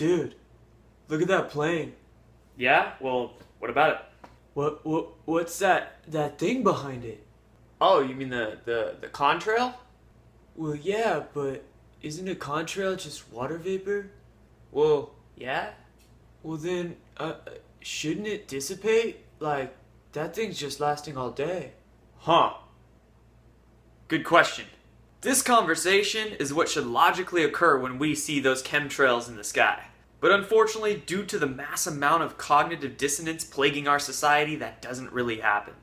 Dude, look at that plane. Yeah? Well, what about it? What's that thing behind it? Oh, you mean the contrail? Well, yeah, but isn't a contrail just water vapor? Well, yeah? Well then, shouldn't it dissipate? Like, that thing's just lasting all day. Huh. Good question. This conversation is what should logically occur when we see those chemtrails in the sky. But unfortunately, due to the mass amount of cognitive dissonance plaguing our society, that doesn't really happen.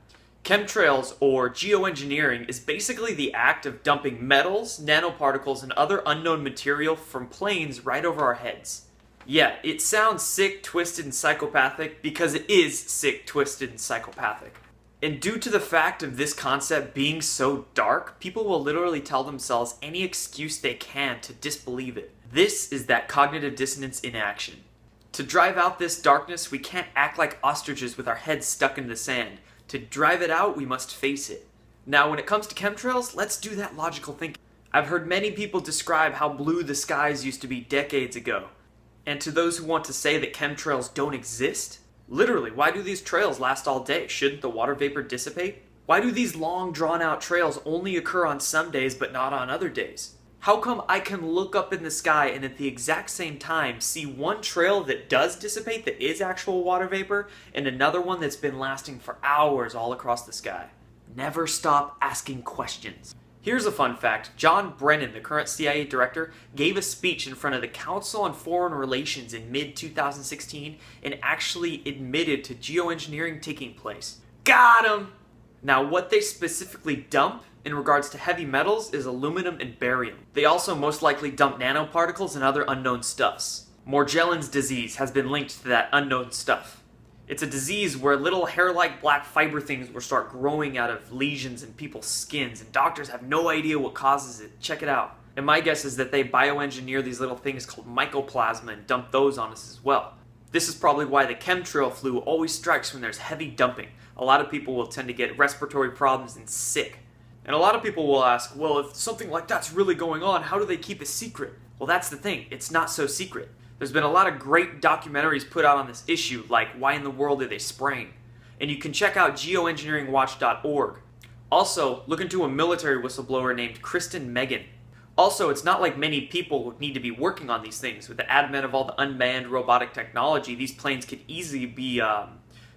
Chemtrails, or geoengineering, is basically the act of dumping metals, nanoparticles, and other unknown material from planes right over our heads. Yeah, it sounds sick, twisted, and psychopathic because it is sick, twisted, and psychopathic. And due to the fact of this concept being so dark, people will literally tell themselves any excuse they can to disbelieve it. This is that cognitive dissonance in action. To drive out this darkness, we can't act like ostriches with our heads stuck in the sand. To drive it out, we must face it. Now, when it comes to chemtrails, let's do that logical thinking. I've heard many people describe how blue the skies used to be decades ago. And to those who want to say that chemtrails don't exist, literally, why do these trails last all day? Shouldn't the water vapor dissipate? Why do these long, drawn-out trails only occur on some days but not on other days? How come I can look up in the sky and at the exact same time see one trail that does dissipate, that is actual water vapor, and another one that's been lasting for hours all across the sky? Never stop asking questions. Here's a fun fact. John Brennan, the current CIA director, gave a speech in front of the Council on Foreign Relations in mid-2016 and actually admitted to geoengineering taking place. Got him! Now, what they specifically dump in regards to heavy metals is aluminum and barium. They also most likely dump nanoparticles and other unknown stuffs. Morgellons disease has been linked to that unknown stuff. It's a disease where little hair-like black fiber things will start growing out of lesions in people's skins, and doctors have no idea what causes it. Check it out. And my guess is that they bioengineer these little things called mycoplasma and dump those on us as well. This is probably why the chemtrail flu always strikes when there's heavy dumping. A lot of people will tend to get respiratory problems and sick. And a lot of people will ask, well, if something like that's really going on, how do they keep it secret? Well, that's the thing. It's not so secret. There's been a lot of great documentaries put out on this issue, like Why in the World Are They Spraying? And you can check out geoengineeringwatch.org. Also, look into a military whistleblower named Kristen Megan. Also, it's not like many people need to be working on these things. With the advent of all the unmanned robotic technology, these planes could easily be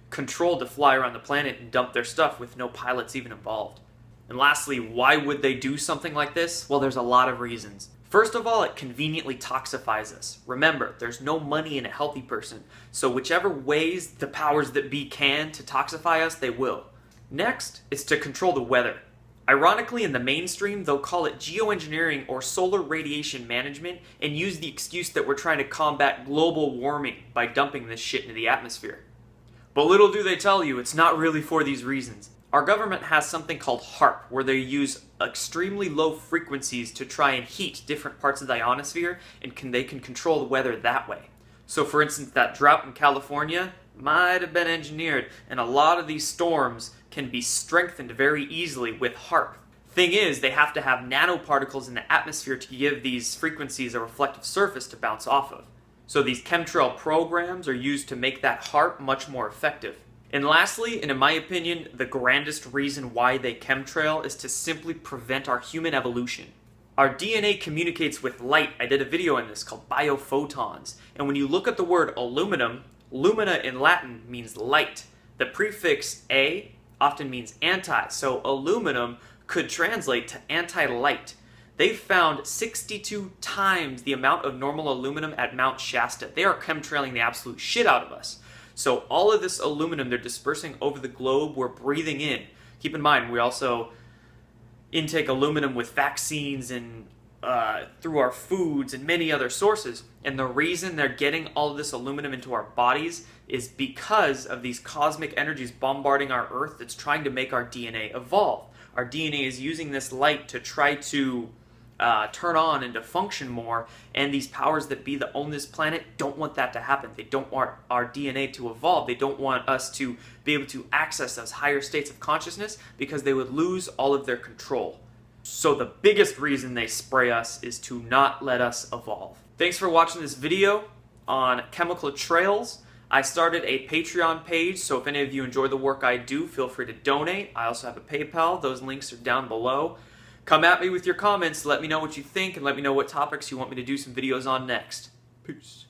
controlled to fly around the planet and dump their stuff with no pilots even involved. And lastly, why would they do something like this? Well, there's a lot of reasons. First of all, it conveniently toxifies us. Remember, there's no money in a healthy person, so whichever ways the powers that be can to toxify us, they will. Next, it's to control the weather. Ironically, in the mainstream, they'll call it geoengineering or solar radiation management and use the excuse that we're trying to combat global warming by dumping this shit into the atmosphere. But little do they tell you, it's not really for these reasons. Our government has something called HAARP, where they use extremely low frequencies to try and heat different parts of the ionosphere, and they can control the weather that way. So for instance, that drought in California might have been engineered, and a lot of these storms can be strengthened very easily with HAARP. Thing is, they have to have nanoparticles in the atmosphere to give these frequencies a reflective surface to bounce off of. So these chemtrail programs are used to make that HAARP much more effective. And lastly, and in my opinion, the grandest reason why they chemtrail is to simply prevent our human evolution. Our DNA communicates with light. I did a video on this called biophotons. And when you look at the word aluminum, lumina in Latin means light. The prefix A often means anti, so aluminum could translate to anti-light. They've found 62 times the amount of normal aluminum at Mount Shasta. They are chemtrailing the absolute shit out of us. So all of this aluminum they're dispersing over the globe, we're breathing in. Keep in mind, we also intake aluminum with vaccines and through our foods and many other sources. And the reason they're getting all of this aluminum into our bodies is because of these cosmic energies bombarding our Earth that's trying to make our DNA evolve. Our DNA is using this light to try to turn on and to function more, and these powers that be that own this planet don't want that to happen. They don't want our DNA to evolve. They don't want us to be able to access those higher states of consciousness because they would lose all of their control. So the biggest reason they spray us is to not let us evolve. Thanks for watching this video. on chemical trails. I started a Patreon page, so if any of you enjoy the work I do, feel free to donate. I also have a PayPal. Those links are down below. Come at me with your comments. Let me know what you think, and let me know what topics you want me to do some videos on next. Peace.